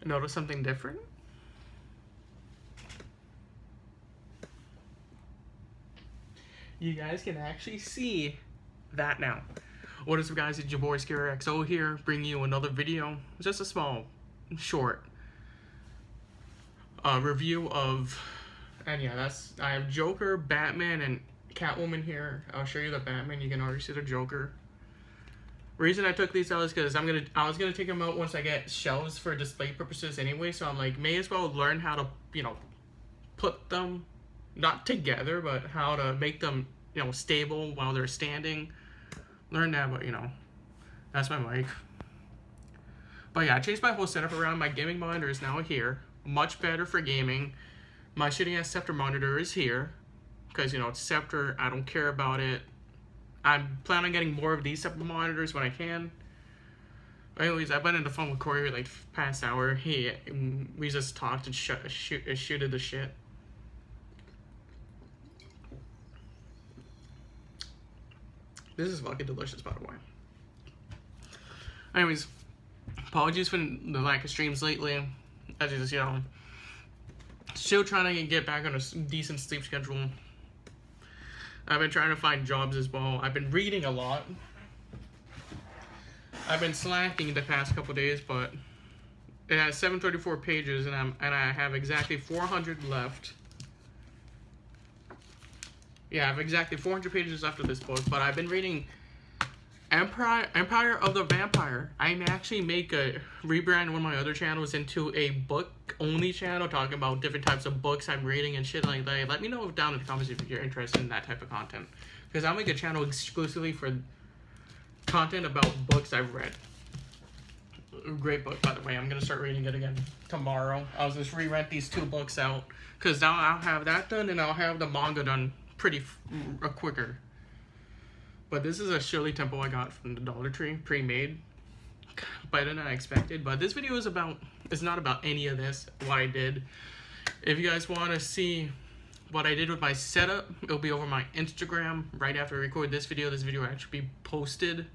Notice something different? You guys can actually see that now. What is up, guys? It's your boy ScareXO here, bringing you another video. Just a small, short review of, and yeah, I have Joker, Batman, and Catwoman here. I'll show you the Batman. You can already see the Joker. Reason I took these out is because I was gonna take them out once I get shelves for display purposes anyway. So I'm like, may as well learn how to, put them not together, but how to make them, stable while they're standing. Learn that, but that's my mic. But yeah, I changed my whole setup around. My gaming monitor is now here, much better for gaming. My shitty ass Scepter monitor is here, because it's Scepter. I don't care about it. I plan on getting more of these type of monitors when I can. Anyways, I've been on the phone with Corey like past hour. We just talked and shooted the shit. This is fucking delicious, by the way. Anyways, apologies for the lack of streams lately. As you just, still trying to get back on a decent sleep schedule. I've been trying to find jobs as well. I've been reading a lot. I've been slacking the past couple days, but it has 734 pages, and I have exactly 400 left. Yeah, I have exactly 400 pages left of this book, but I've been reading Empire of the Vampire. I may actually rebrand one of my other channels into a book-only channel, talking about different types of books I'm reading and shit like that. Let me know down in the comments if you're interested in that type of content, because I'll make a channel exclusively for content about books I've read. Great book, by the way. I'm gonna start reading it again tomorrow. I'll just re-rent these 2 books out, because now I'll have that done and I'll have the manga done pretty quicker. But this is a Shirley Temple I got from the Dollar Tree, pre-made. Better than I expected. But this video is not about any of this, what I did. If you guys want to see what I did with my setup, it'll be over my Instagram right after I record this video. This video will actually be posted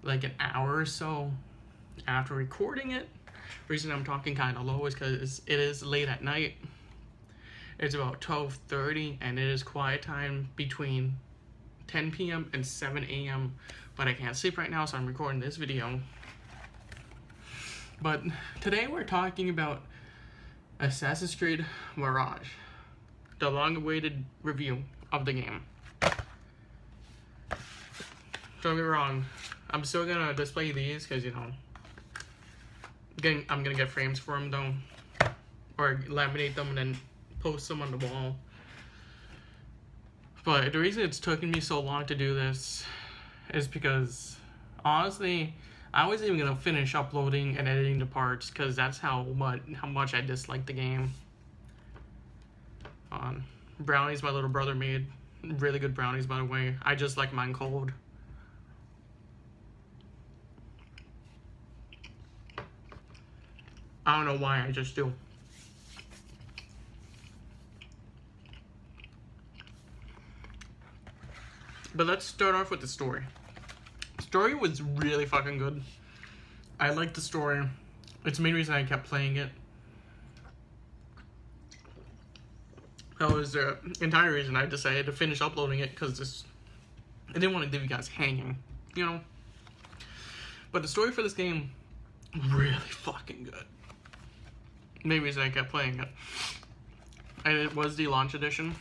like an hour or so after recording it. The reason I'm talking kind of low is because it is late at night. It's about 12:30 and it is quiet time between 10 p.m. and 7 a.m. But I can't sleep right now, so I'm recording this video. But today we're talking about Assassin's Creed Mirage, the long-awaited review of the game. Don't get me wrong, I'm still gonna display these because I'm gonna get frames for them though, or laminate them and then post them on the wall. But the reason it's taken me so long to do this is because, honestly, I wasn't even going to finish uploading and editing the parts, because that's how much I dislike the game. Brownies my little brother made. Really good brownies, by the way. I just like mine cold. I don't know why, I just do. But let's start off with the story. The story was really fucking good. I liked the story. It's the main reason I kept playing it. That was the entire reason I decided to finish uploading it, because I didn't want to leave you guys hanging, But the story for this game, really fucking good. Main reason I kept playing it. And it was the launch edition.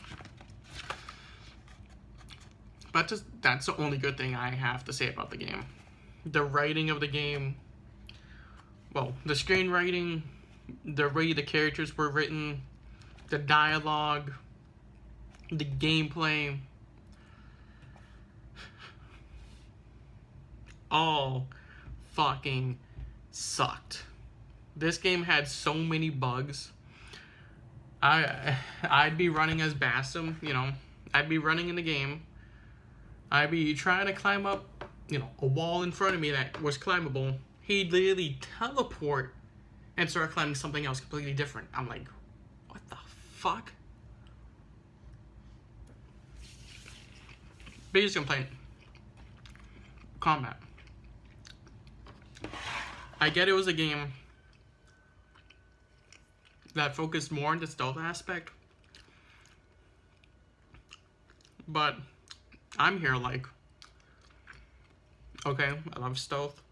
But that's the only good thing I have to say about the game. The writing of the game, well, the screenwriting, the way the characters were written, the dialogue, the gameplay, all fucking sucked. This game had so many bugs. I'd be running as Bassam, I'd be running in the game. I'd be trying to climb up, a wall in front of me that was climbable. He'd literally teleport and start climbing something else completely different. I'm like, what the fuck? Biggest complaint. Combat. I get it was a game that focused more on the stealth aspect. But I'm here like, okay, I love stealth.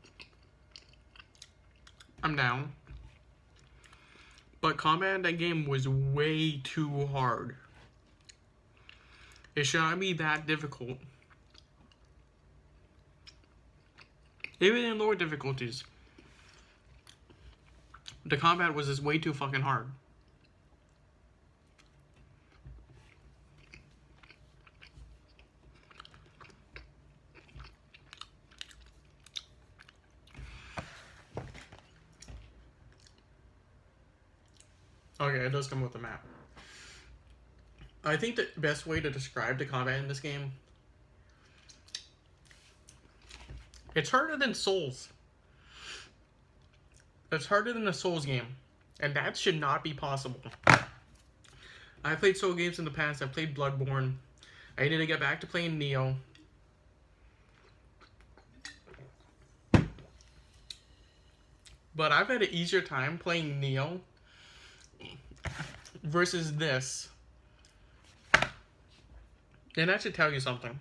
I'm down. But combat in that game was way too hard. It should not be that difficult. Even in lower difficulties, the combat was just way too fucking hard. Okay, it does come with a map. I think the best way to describe the combat in this game, it's harder than Souls. It's harder than a Souls game, and that should not be possible. I played Soul games in the past. I played Bloodborne. I need to get back to playing Neo. But I've had an easier time playing Neo versus this. And that should tell you something.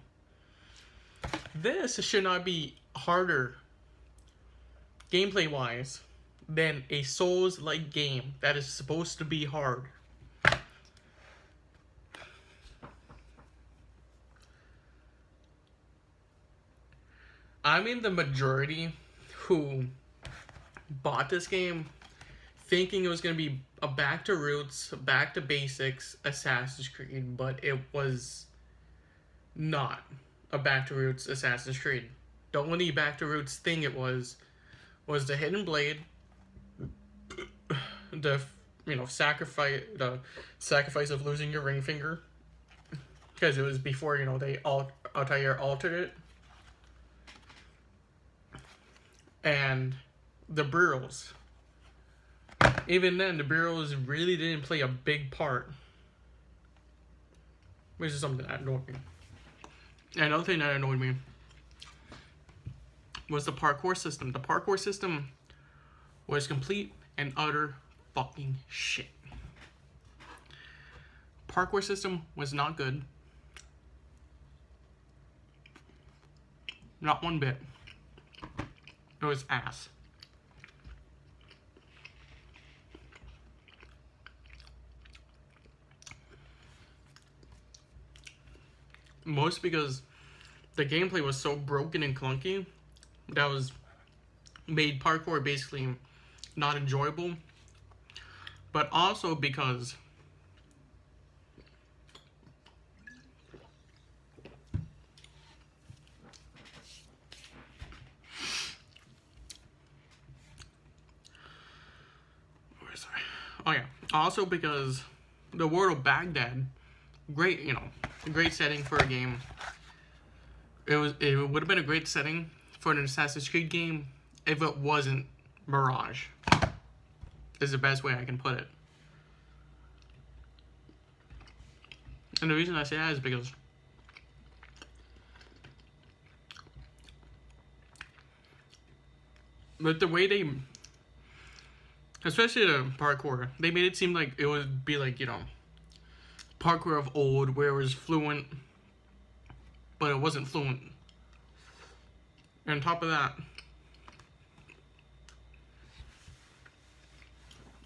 This should not be harder, gameplay-wise, than a Souls-like game that is supposed to be hard. I'm in the majority who bought this game thinking it was going to be a back to roots, back to basics Assassin's Creed, but it was not a back to roots Assassin's Creed. The only back to roots thing it was the hidden blade, the sacrifice of losing your ring finger, because it was before they Altair altered it, and the burials. Even then, the burials really didn't play a big part, which is something that annoyed me. Another thing that annoyed me was the parkour system. The parkour system was complete and utter fucking shit. Parkour system was not good. Not one bit. It was ass. Most because the gameplay was so broken and clunky that was made parkour basically not enjoyable. But also because also because the world of Baghdad, great, great setting for a game. It would have been a great setting for an Assassin's Creed game if it wasn't Mirage. Is the best way I can put it. And the reason I say that is because with the way they, especially the parkour, they made it seem like it would be like, parkour of old, where it was fluent, but it wasn't fluent. And on top of that,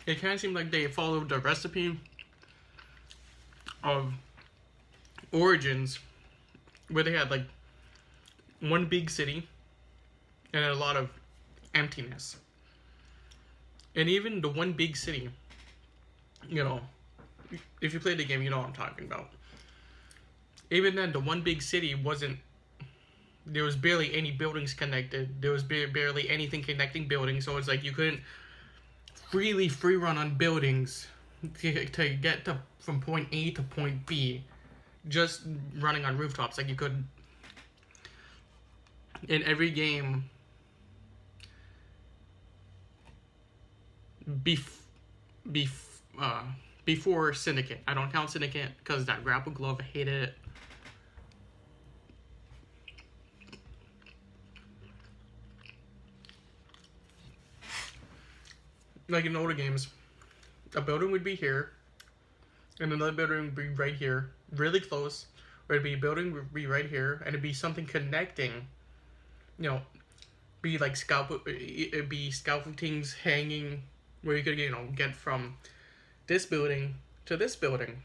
it kind of seemed like they followed the recipe of Origins, where they had like one big city and a lot of emptiness. And even the one big city, if you played the game, you know what I'm talking about. Even then, the one big city there was barely any buildings connected. There was barely anything connecting buildings, so it's like you couldn't freely free run on buildings to get from point A to point B, just running on rooftops like you could in every game before Syndicate. I don't count Syndicate because that grapple glove, I hated it. Like in older games, a building would be here, and another building would be right here, really close. Or it'd be a building would be right here, and it'd be something connecting. You know, be like it'd be scaffoldings hanging where you could get from this building to this building.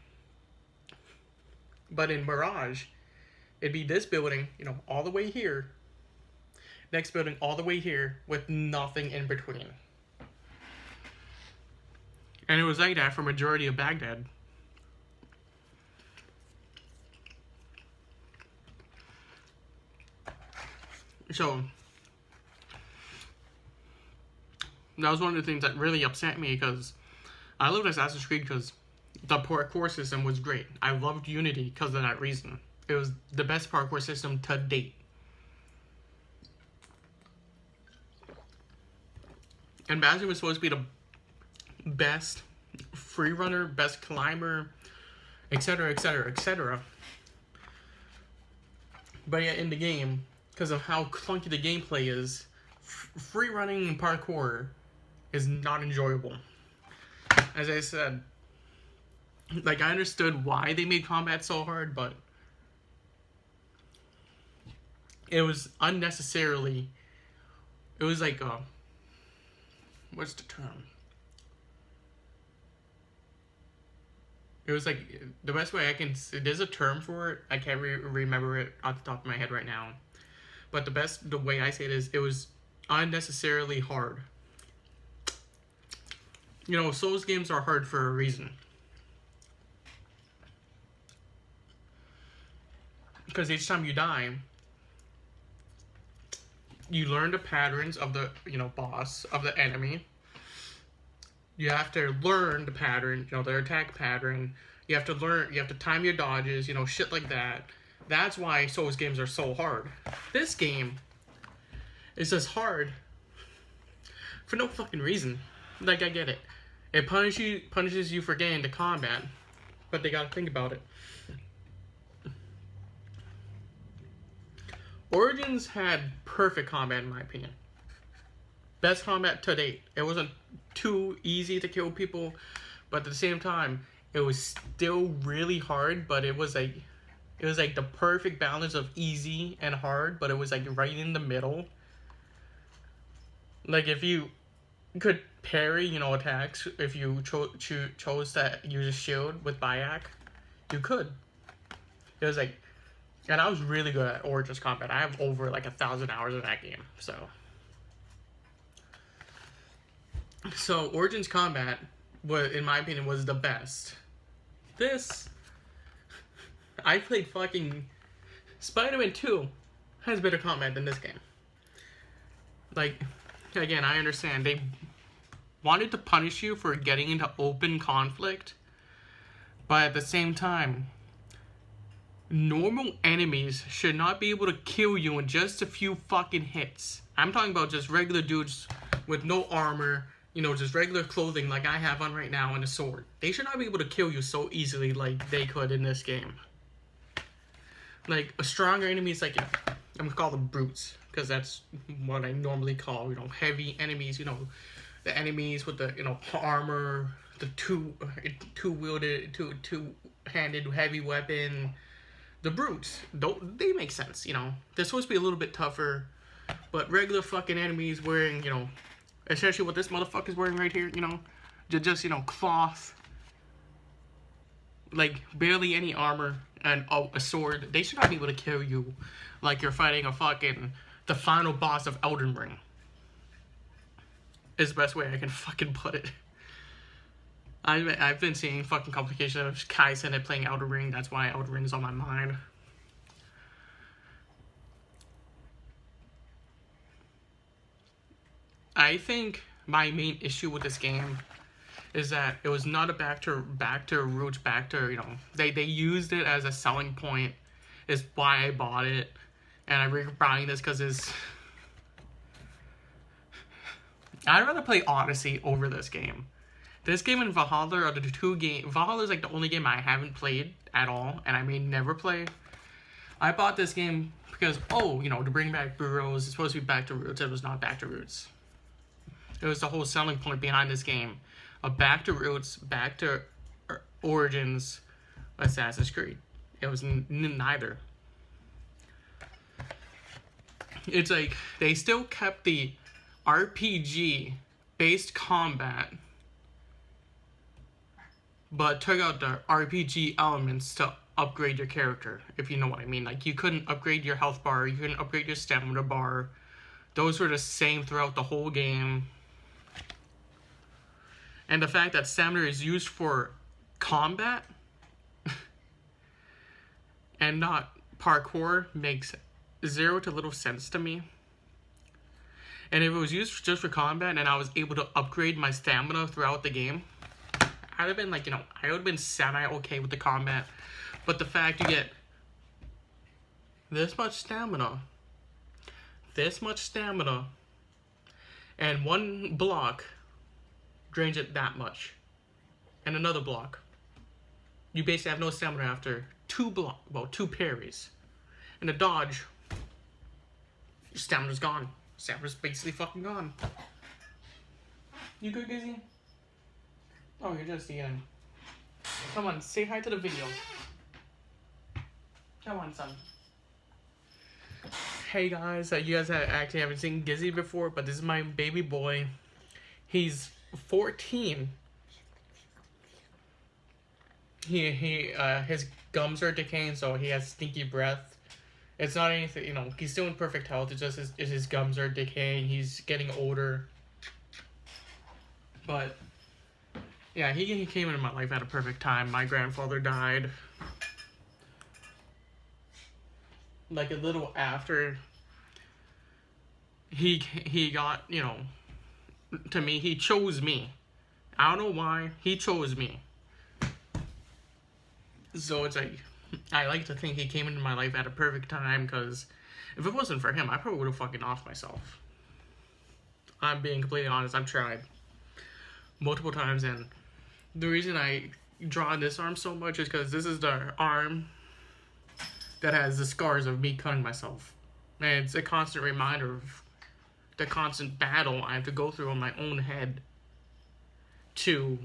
But in Mirage, it'd be this building, all the way here. Next building all the way here with nothing in between. And it was like that for majority of Baghdad. So that was one of the things that really upset me, because I loved Assassin's Creed because the parkour system was great. I loved Unity because of that reason. It was the best parkour system to date. And Bastion was supposed to be the best free runner, best climber, etc., etc., etc. But yet in the game, because of how clunky the gameplay is, free running and parkour is not enjoyable. As I said, like, I understood why they made combat so hard, but it was unnecessarily. It was like what's the term? It was like, the best way I can. There's a term for it. I can't remember it off the top of my head right now. But the way I say it is, it was unnecessarily hard. Souls games are hard for a reason. Because each time you die, you learn the patterns of the, boss, of the enemy. You have to learn the pattern, their attack pattern. You have to time your dodges, shit like that. That's why Souls games are so hard. This game is just hard for no fucking reason. Like, I get it. It punishes you for getting into combat, but they gotta think about it. Origins had perfect combat, in my opinion. Best combat to date. It wasn't too easy to kill people, but at the same time, it was still really hard, but it was like the perfect balance of easy and hard, but it was like right in the middle. Like, if you could parry, attacks, if you chose to use a shield with Bayek, you could. It was like, and I was really good at Origins combat. I have over like 1,000 hours in that game, So Origins combat, in my opinion, was the best. I played fucking Spider-Man 2 has better combat than this game. Like, again, I understand they wanted to punish you for getting into open conflict, but at the same time, normal enemies should not be able to kill you in just a few fucking hits. I'm talking about just regular dudes with no armor, just regular clothing like I have on right now and a sword. They should not be able to kill you so easily like they could in this game. Like, a stronger enemies, like, I'm gonna call them brutes, because that's what I normally call, heavy enemies, the enemies with the, armor, the two-wielded, two-handed heavy weapon, the brutes. They make sense, They're supposed to be a little bit tougher, but regular fucking enemies wearing, especially what this motherfucker's wearing right here, just, cloth, like, barely any armor, and a sword. They should not be able to kill you like you're fighting the final boss of Elden Ring. Is the best way I can fucking put it. I've been seeing fucking complications of Kai Cenat playing Elden Ring. That's why Elden Ring is on my mind. I think my main issue with this game is that it was not a back to roots, they used it as a selling point, is why I bought it, and I'm buying this because I'd rather play Odyssey over this game. This game and Valhalla are the two games. Valhalla is like the only game I haven't played at all, and I may never play. I bought this game because, to bring back Burroughs, it's supposed to be back to roots. It was not back to roots. It was the whole selling point behind this game. a back to roots, back to origins Assassin's Creed. It was neither. It's like they still kept the RPG based combat, but took out the RPG elements to upgrade your character, if you know what I mean. Like, you couldn't upgrade your health bar, you couldn't upgrade your stamina bar. Those were the same throughout the whole game. And the fact that stamina is used for combat and not parkour makes zero to little sense to me. And if it was used just for combat and I was able to upgrade my stamina throughout the game, I'd have been like, I would have been semi-okay with the combat. But the fact you get this much stamina, and one block drains it that much, and another block, you basically have no stamina after two parries. And a dodge, your stamina's gone. Stamina's basically fucking gone. You good, Gizzy? Oh, you're just eating. Come on, say hi to the video. Come on, son. Hey guys, you guys actually haven't seen Gizzy before, but this is my baby boy. He's 14. His gums are decaying, so he has stinky breath. It's not anything, he's still in perfect health. It's just his gums are decaying. He's getting older. But yeah, he came into my life at a perfect time. My grandfather died like a little after he got, to me, he chose me. I don't know why, he chose me. So it's like, I like to think he came into my life at a perfect time, because if it wasn't for him, I probably would have fucking off myself. I'm being completely honest. I've tried multiple times, and the reason I draw this arm so much is because this is the arm that has the scars of me cutting myself. And it's a constant reminder of the constant battle I have to go through in my own head to,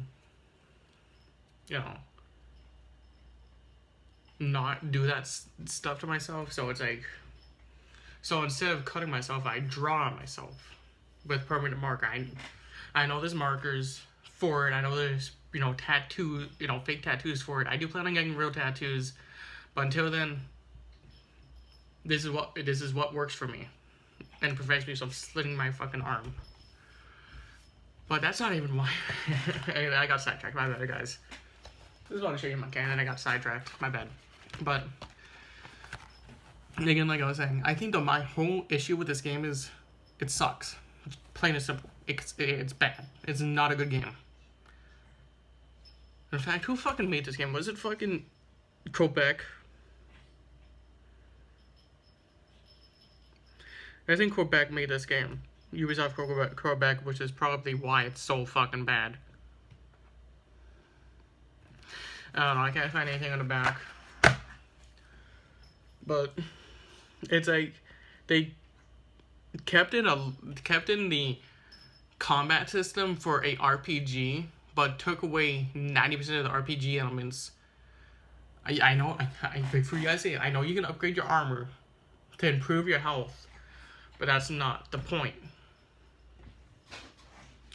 not do that stuff to myself. So it's like, so instead of cutting myself, I draw myself with permanent marker. I know there's markers for it. I know there's, tattoo, fake tattoos for it. I do plan on getting real tattoos, but until then, this is what works for me, and prevents me from slitting my fucking arm. But that's not even why. I got sidetracked. My bad, guys. This is what I show you my can, and I got sidetracked. My bad. But again, like I was saying, I think my whole issue with this game is it sucks. It's plain and simple. It's bad. It's not a good game. In fact, who fucking made this game? Was it fucking Quebec? I think Quebec made this game. Ubisoft Quebec, which is probably why it's so fucking bad. I don't know, I can't find anything on the back. But it's like they kept in the combat system for a RPG, but took away 90% of the RPG elements. I know, for you guys say, I know you can upgrade your armor to improve your health, but that's not the point.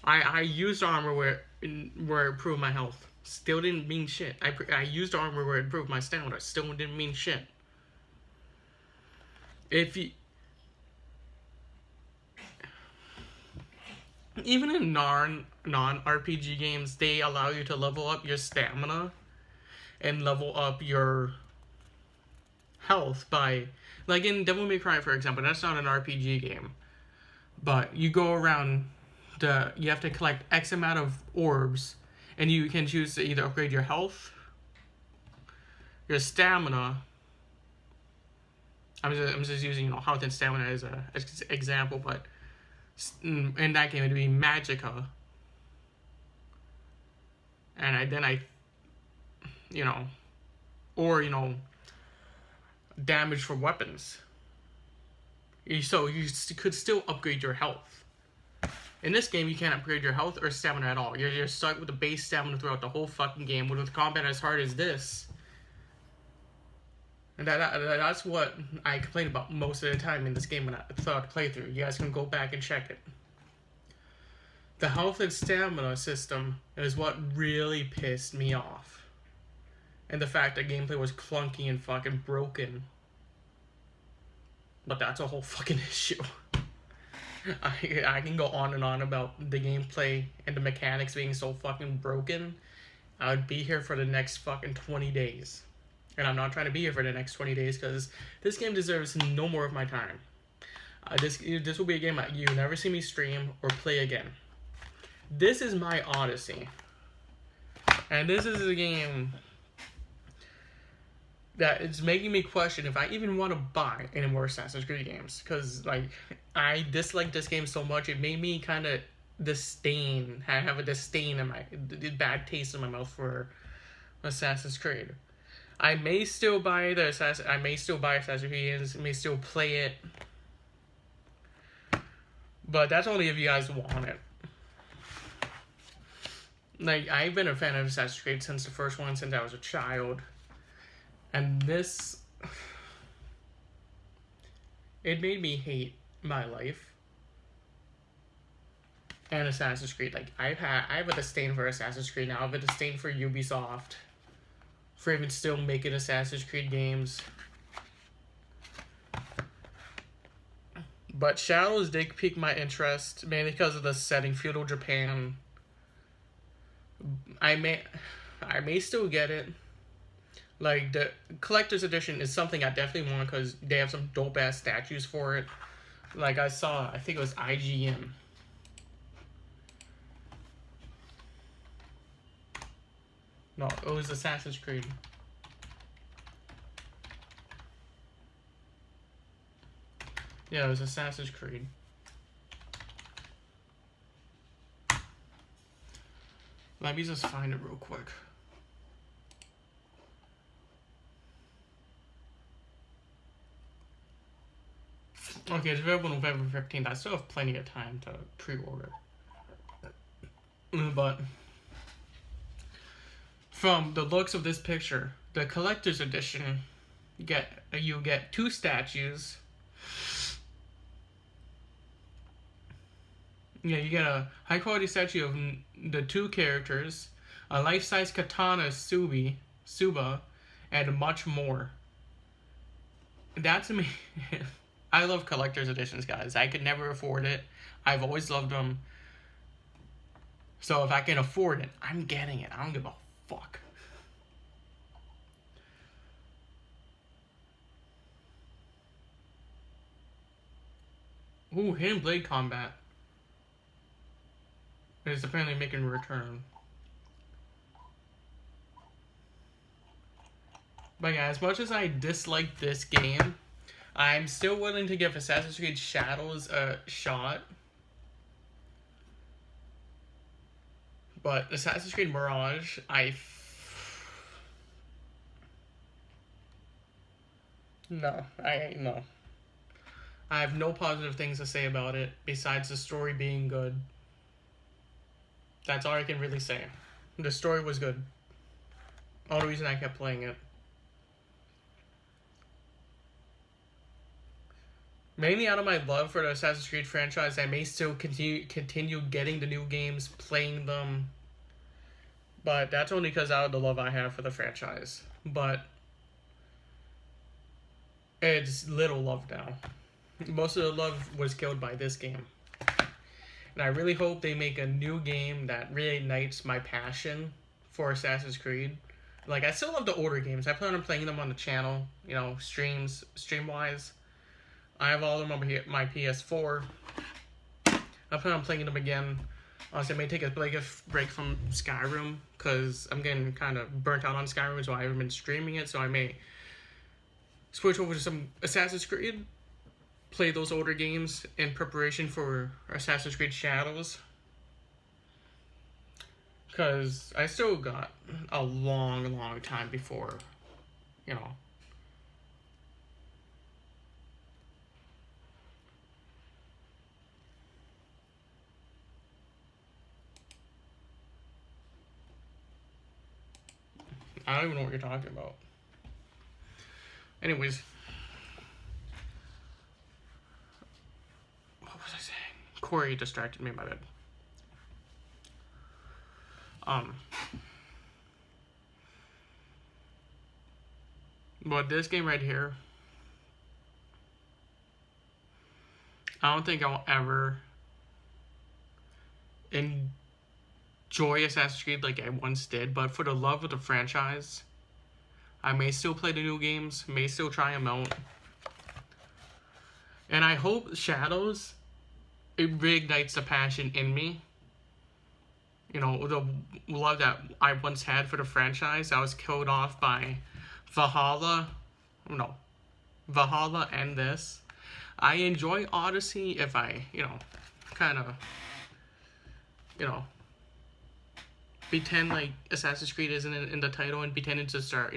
I used armor where it improved my health. Still didn't mean shit. I used armor where it improved my stamina. Still didn't mean shit. If you... Even in non-RPG games, they allow you to level up your stamina and level up your health by... Like in Devil May Cry, for example, that's not an RPG game. But you go around... You have to collect X amount of orbs, and you can choose to either upgrade your health, your stamina. I'm just using health and stamina as an example, but in that game it'd be magicka, and or damage for weapons. So you could still upgrade your health. In this game, you can't upgrade your health or stamina at all. You're just stuck with the base stamina throughout the whole fucking game. With combat as hard as this, and that's what I complain about most of the time in this game when I thought playthrough. You guys can go back and check it. The health and stamina system is what really pissed me off. And the fact that gameplay was clunky and fucking broken. But that's a whole fucking issue. I can go on and on about the gameplay and the mechanics being so fucking broken. I would be here for the next fucking 20 days. And I'm not trying to be here for the next 20 days because this game deserves no more of my time. This will be a game that you never see me stream or play again. This is my Odyssey. And this is a game that it's making me question if I even want to buy any more Assassin's Creed games. Because, like, I dislike this game so much, it made me kind of have a disdain in my, bad taste in my mouth for Assassin's Creed. I may still buy Assassin's Creed games, may still play it. But that's only if you guys want it. Like, I've been a fan of Assassin's Creed since the first one, since I was a child. And this, it made me hate my life and Assassin's Creed. Like, I have a disdain for Assassin's Creed now. I have a disdain for Ubisoft for even still making Assassin's Creed games. But Shadows did pique my interest, mainly because of the setting, feudal Japan. I may still get it. Like, the collector's edition is something I definitely want because they have some dope-ass statues for it. Like, I think it was IGN. No, it was Assassin's Creed. Yeah, it was Assassin's Creed. Let me just find it real quick. Okay, it's available November 15th. I still have plenty of time to pre-order. But from the looks of this picture, the collector's edition, you get 2 statues. Yeah, you get a high-quality statue of the 2 characters, a life-size katana Suba, and much more. That's amazing. I love collector's editions, guys. I could never afford it. I've always loved them. So if I can afford it, I'm getting it. I don't give a fuck. Ooh, Hidden Blade combat is apparently making a return. But yeah, as much as I dislike this game, I'm still willing to give Assassin's Creed Shadows a shot. But Assassin's Creed Mirage, no. I have no positive things to say about it, besides the story being good. That's all I can really say. The story was good. Only reason I kept playing it. Mainly out of my love for the Assassin's Creed franchise, I may still continue getting the new games, playing them. But that's only because out of the love I have for the franchise. But it's little love now. Most of the love was killed by this game. And I really hope they make a new game that reignites my passion for Assassin's Creed. Like, I still love the older games. I plan on playing them on the channel, stream-wise. I have all of them on my PS4. I plan on playing them again. Honestly, I may take a break from Skyrim, because I'm getting kind of burnt out on Skyrim, so I haven't been streaming it, so I may switch over to some Assassin's Creed, play those older games in preparation for Assassin's Creed Shadows. Because I still got a long, long time before, I don't even know what you're talking about. Anyways. What was I saying? Corey distracted me, my bad. But this game right here, I don't think I'll ever enjoy Assassin's Creed like I once did, but for the love of the franchise, I may still play the new games, may still try them out. And I hope Shadows, it reignites the passion in me. You know, the love that I once had for the franchise. I was killed off by Valhalla and this. I enjoy Odyssey if I, kind of, pretend like Assassin's Creed isn't in the title and pretend it's just a,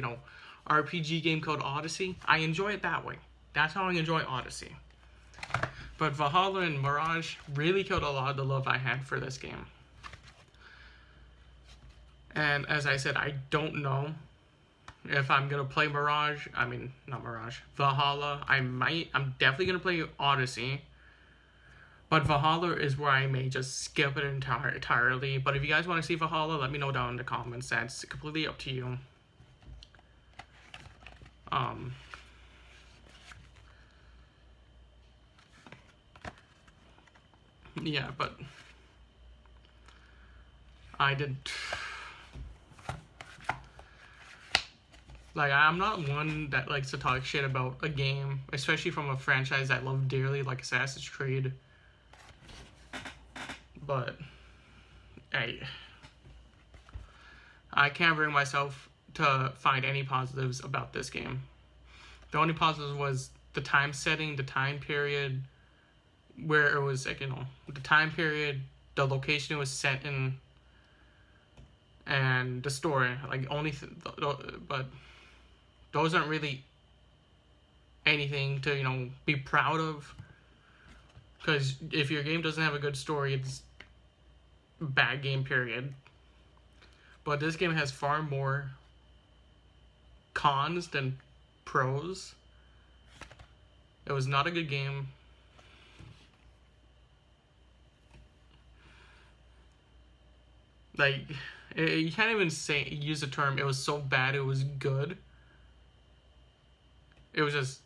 RPG game called Odyssey. I enjoy it that way. That's how I enjoy Odyssey. But Valhalla and Mirage really killed a lot of the love I had for this game. And as I said, I don't know if I'm going to play Valhalla. I'm definitely going to play Odyssey. But Valhalla is where I may just skip it entirely. But if you guys want to see Valhalla, let me know down in the comments. That's completely up to you. Yeah, but I did... Like, I'm not one that likes to talk shit about a game, especially from a franchise I love dearly, like Assassin's Creed. But, hey, I can't bring myself to find any positives about this game. The only positive was the time setting, the time period, where it was, like, the time period, the location it was set in, and the story. Like, but those aren't really anything to, be proud of. Because if your game doesn't have a good story, it's a bad game, period. But this game has far more cons than pros. It was not a good game. Like, you can't even use the term, it was so bad it was good. It was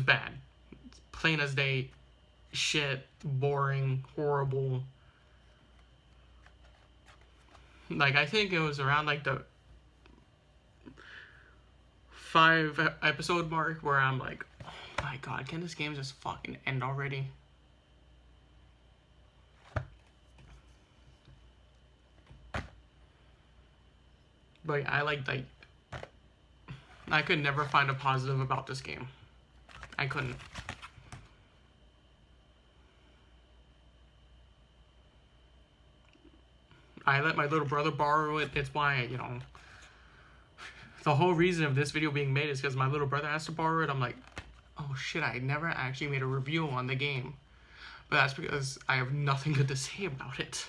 bad. Plain as day, shit, boring, horrible. Like, I think it was around, like, the 5 episode mark where I'm like, oh my god, can this game just fucking end already? But I could never find a positive about this game. I couldn't. I let my little brother borrow it. It's why, the whole reason of this video being made is because my little brother has to borrow it. I'm like, oh shit, I never actually made a review on the game. But that's because I have nothing good to say about it.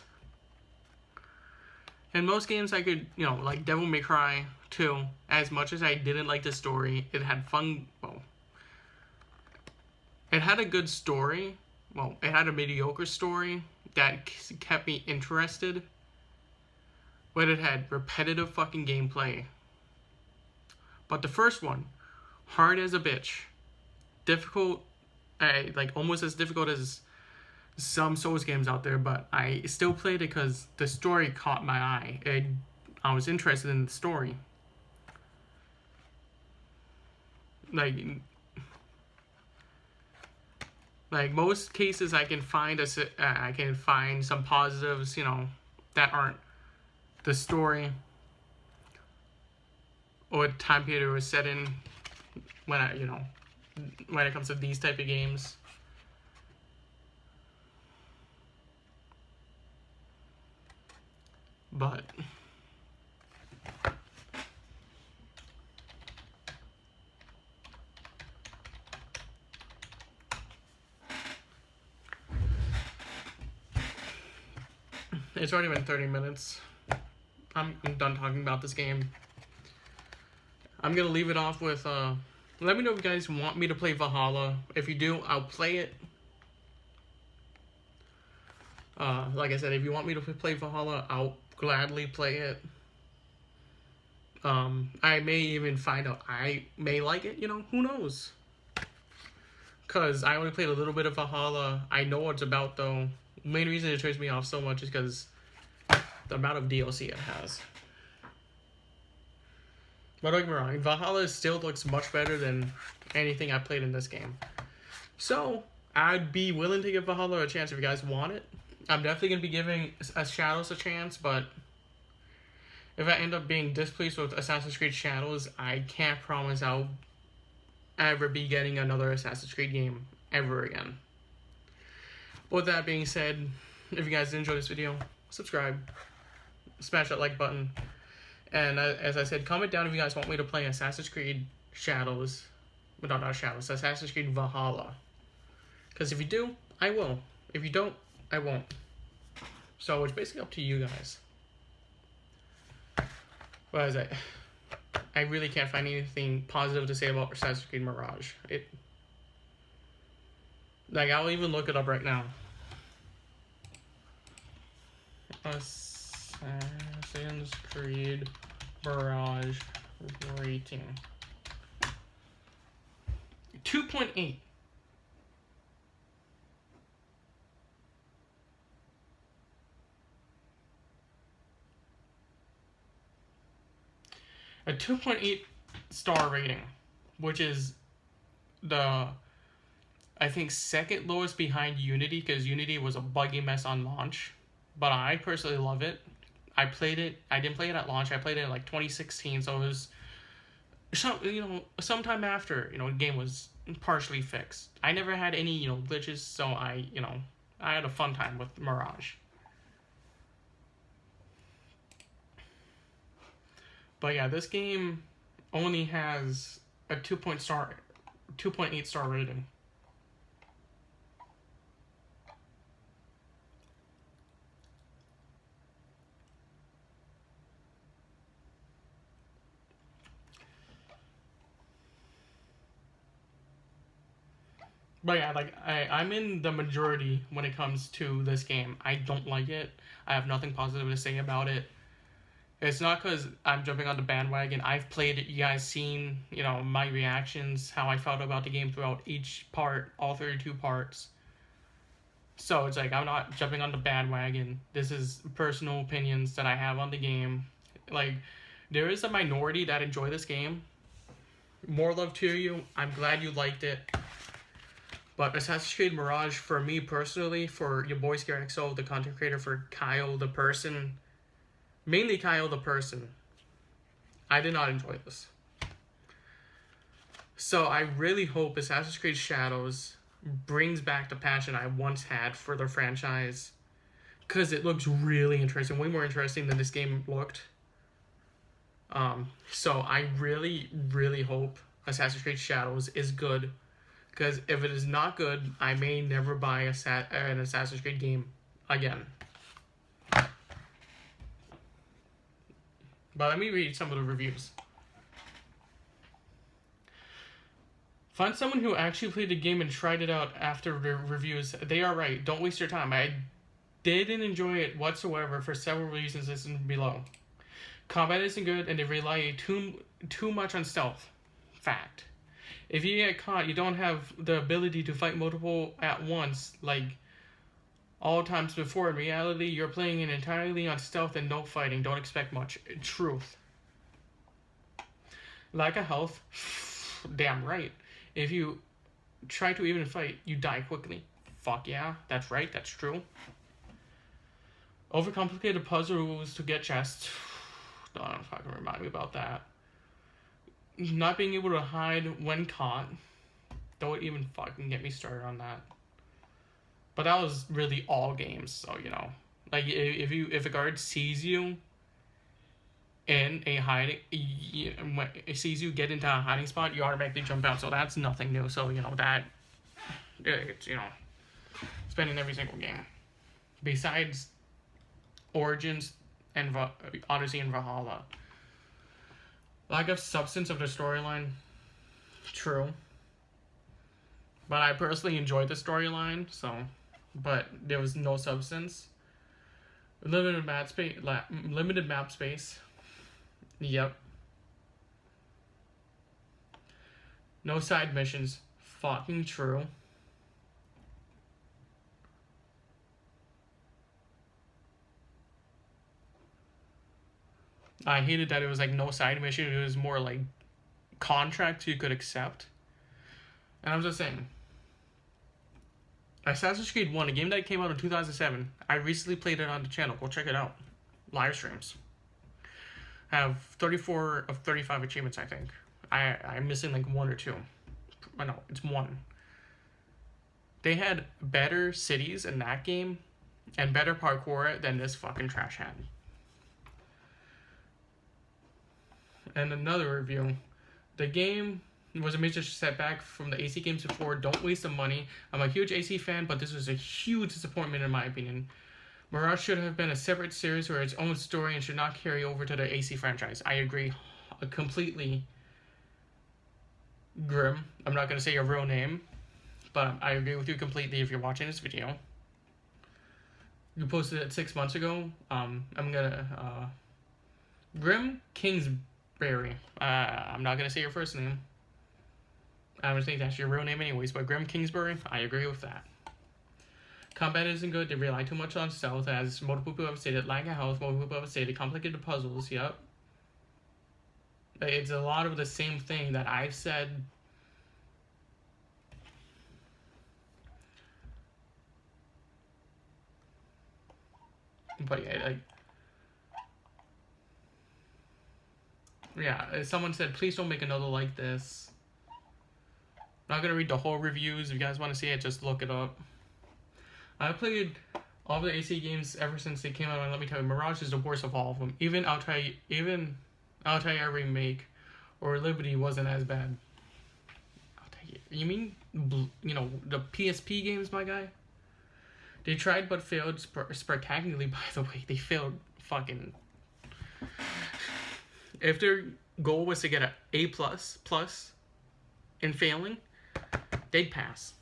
In most games I could, like Devil May Cry 2, as much as I didn't like the story, it had fun, it had a good story. Well, it had a mediocre story that kept me interested. But it had repetitive fucking gameplay. But the first one, hard as a bitch. Difficult, like almost as difficult as some Souls games out there, but I still played it because the story caught my eye. I was interested in the story. Like most cases, I can find some positives, that aren't the story or time period was set in when it comes to these type of games. But it's already been 30 minutes. I'm done talking about this game. I'm gonna leave it off with let me know if you guys want me to play Valhalla. If you do, I'll play it. Like I said, if you want me to play Valhalla, I'll gladly play it. I may even find out I may like it, you know, who knows? Because I only played a little bit of Valhalla. I know what it's about, though. The main reason it turns me off so much is because the amount of DLC it has. But don't get me wrong, Valhalla still looks much better than anything I played in this game. So, I'd be willing to give Valhalla a chance if you guys want it. I'm definitely going to be giving Shadows a chance, but if I end up being displeased with Assassin's Creed Shadows, I can't promise I'll ever be getting another Assassin's Creed game ever again. With that being said, if you guys did enjoy this video, subscribe, smash that like button, and as I said, comment down if you guys want me to play Assassin's Creed Shadows, but no, not Shadows, Assassin's Creed Valhalla. Because if you do, I will. If you don't, I won't. So it's basically up to you guys. But as I really can't find anything positive to say about Assassin's Creed Mirage. Like, I'll even look it up right now. Assassin's Creed Mirage rating. 2.8. A 2.8 star rating, which is the, I think, second lowest behind Unity, because Unity was a buggy mess on launch. But I personally love it. I played it. I didn't play it at launch. I played it in like 2016, so it was sometime after the game was partially fixed. I never had any glitches, so I had a fun time with Mirage. But yeah, this game only has a 2.8 star rating. But yeah, like, I'm in the majority when it comes to this game. I don't like it. I have nothing positive to say about it. It's not because I'm jumping on the bandwagon. I've played it. You guys seen, my reactions, how I felt about the game throughout each part, all 32 parts. So it's like, I'm not jumping on the bandwagon. This is personal opinions that I have on the game. Like, there is a minority that enjoy this game. More love to you. I'm glad you liked it. But Assassin's Creed Mirage, for me personally, for your boy ScareXO, the content creator, for Kyle the person, mainly Kyle the person, I did not enjoy this. So I really hope Assassin's Creed Shadows brings back the passion I once had for the franchise, because it looks really interesting, way more interesting than this game looked. So I really, really hope Assassin's Creed Shadows is good, because if it is not good, I may never buy an Assassin's Creed game again. But let me read some of the reviews. Find someone who actually played the game and tried it out after the reviews. They are right. Don't waste your time. I didn't enjoy it whatsoever for several reasons listed below. Combat isn't good, and they rely too much on stealth. Fact. If you get caught, you don't have the ability to fight multiple at once, like all times before. In reality, you're playing it entirely on stealth and no fighting. Don't expect much. Truth. Lack of health. Damn right. If you try to even fight, you die quickly. Fuck yeah, that's right, that's true. Overcomplicated puzzles to get chests. Don't fucking remind me about that. Not being able to hide when caught. Don't even fucking get me started on that. But that was really all games, so like if a guard sees you in a hiding, it sees you get into a hiding spot, you automatically jump out. So that's nothing new. So that it's it's been in every single game, besides Origins and Odyssey and Valhalla. Lack of substance of the storyline. True. But I personally enjoyed the storyline, so. But there was no substance. Limited map space. Limited map space. Yep. No side missions. Fucking true. I hated that it was like no side mission. It was more like contracts you could accept. And I'm just saying, Assassin's Creed 1, a game that came out in 2007, I recently played it on the channel. Go check it out. Live streams. I have 34 of 35 achievements, I think. I'm missing like 1 or 2. No, it's 1. They had better cities in that game and better parkour than this fucking trash had. And another review. The game was a major setback from the AC games before. Don't waste the money. I'm a huge AC fan, but this was a huge disappointment in my opinion. Mirage should have been a separate series or its own story and should not carry over to the AC franchise. I agree completely. Grim. I'm not going to say your real name, but I agree with you completely if you're watching this video. You posted it 6 months ago. I'm going to... Grim Kingsbury. I'm not going to say your first name. I don't think that's your real name anyways, but Grim Kingsbury, I agree with that. Combat isn't good. They rely too much on stealth, as multiple people have stated. Lack of health, multiple people have stated. Complicated puzzles, yep. It's a lot of the same thing that I've said. But yeah, like... Yeah, someone said, please don't make another like this. I'm not going to read the whole reviews. If you guys want to see it, just look it up. I played all the AC games ever since they came out, and let me tell you, Mirage is the worst of all of them. Even Altair Remake or Liberty wasn't as bad. Altair, you mean, you know, the PSP games, my guy? They tried but failed spectacularly, by the way. They failed fucking... If their goal was to get an A++ in failing, they'd pass.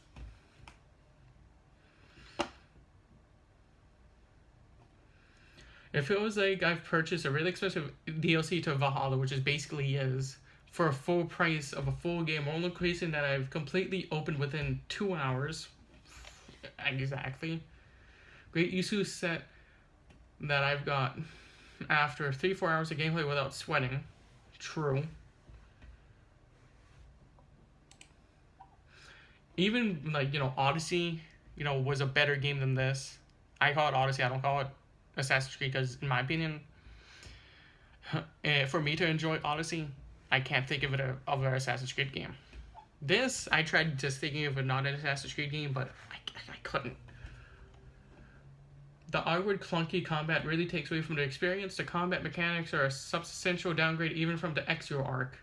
It feels like I've purchased a really expensive DLC to Valhalla, which is basically is, for a full price of a full game, only location that I've completely opened within 2 hours. Exactly. Great Yusu set that I've got after 3-4 hours of gameplay without sweating. True. Even, like, you know, Odyssey, you know, was a better game than this. I call it Odyssey, I don't call it Assassin's Creed, because in my opinion, for me to enjoy Odyssey, I can't think of it of an Assassin's Creed game. This, I tried just thinking of it not an Assassin's Creed game, but I couldn't. The awkward, clunky combat really takes away from the experience. The combat mechanics are a substantial downgrade even from the Ezio arc.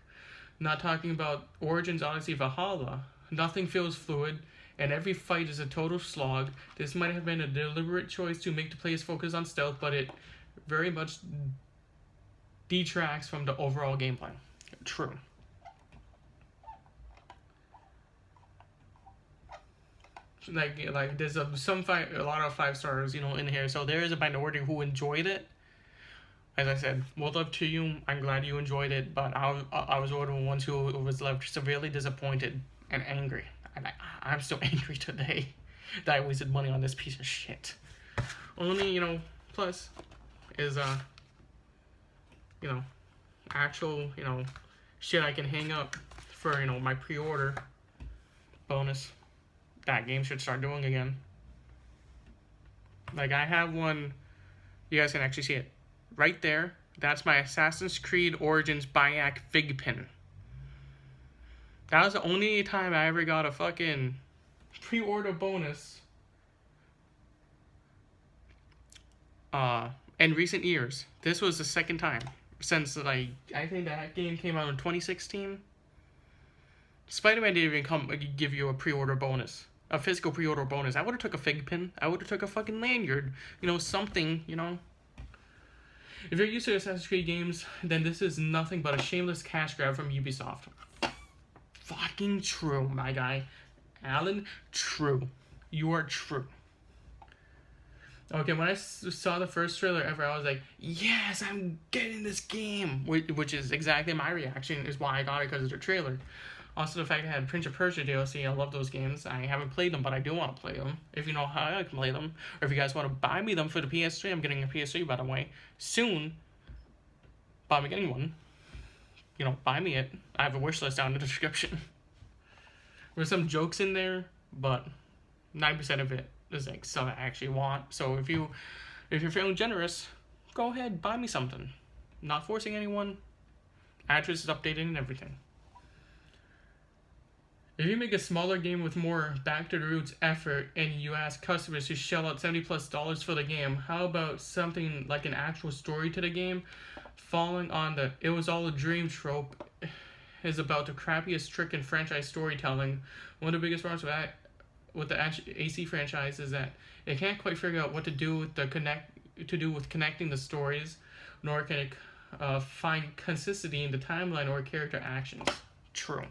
Not talking about Origins, Odyssey, Valhalla. Nothing feels fluid, and every fight is a total slog. This might have been a deliberate choice to make the players focus on stealth, but it very much detracts from the overall gameplay. True. Like there's a lot of 5 stars, you know, in here. So there is a minority who enjoyed it. As I said, well love to you. I'm glad you enjoyed it, but I was one of the ones who was left severely disappointed and angry. And I'm still angry today that I wasted money on this piece of shit. Only, you know, plus is you know, actual, you know, shit I can hang up for, you know, my pre-order bonus. That game should start doing again. Like, I have one, you guys can actually see it right there. That's my Assassin's Creed Origins Bayek Fig Pin. That was the only time I ever got a fucking pre-order bonus in recent years. This was the second time since, like, I think that game came out in 2016. Spider-Man didn't even give you a pre-order bonus. A physical pre-order bonus. I would have took a fig pin. I would have took a fucking lanyard. You know, something, you know. If you're used to Assassin's Creed games, then this is nothing but a shameless cash grab from Ubisoft. Fucking true, my guy. Alan, true. You are true. Okay, when I saw the first trailer ever, I was like, yes, I'm getting this game. Which is exactly my reaction, is why I got it, because of the trailer. Also, the fact I had Prince of Persia DLC, I love those games. I haven't played them, but I do want to play them. If you know how I can play them. Or if you guys want to buy me them for the PS3, I'm getting a PS3, by the way. Soon. But I'm getting one. You know, buy me it. I have a wish list down in the description. There's some jokes in there, but 90% of it is like stuff I actually want. So if you're feeling generous, go ahead, buy me something. Not forcing anyone. Address is updated and everything. If you make a smaller game with more back to the roots effort and you ask customers to shell out $70+ for the game, how about something like an actual story to the game? Falling on the "it was all a dream" trope is about the crappiest trick in franchise storytelling. One of the biggest problems with the AC franchise is that it can't quite figure out what to do with connecting the stories, nor can it find consistency in the timeline or character actions. True.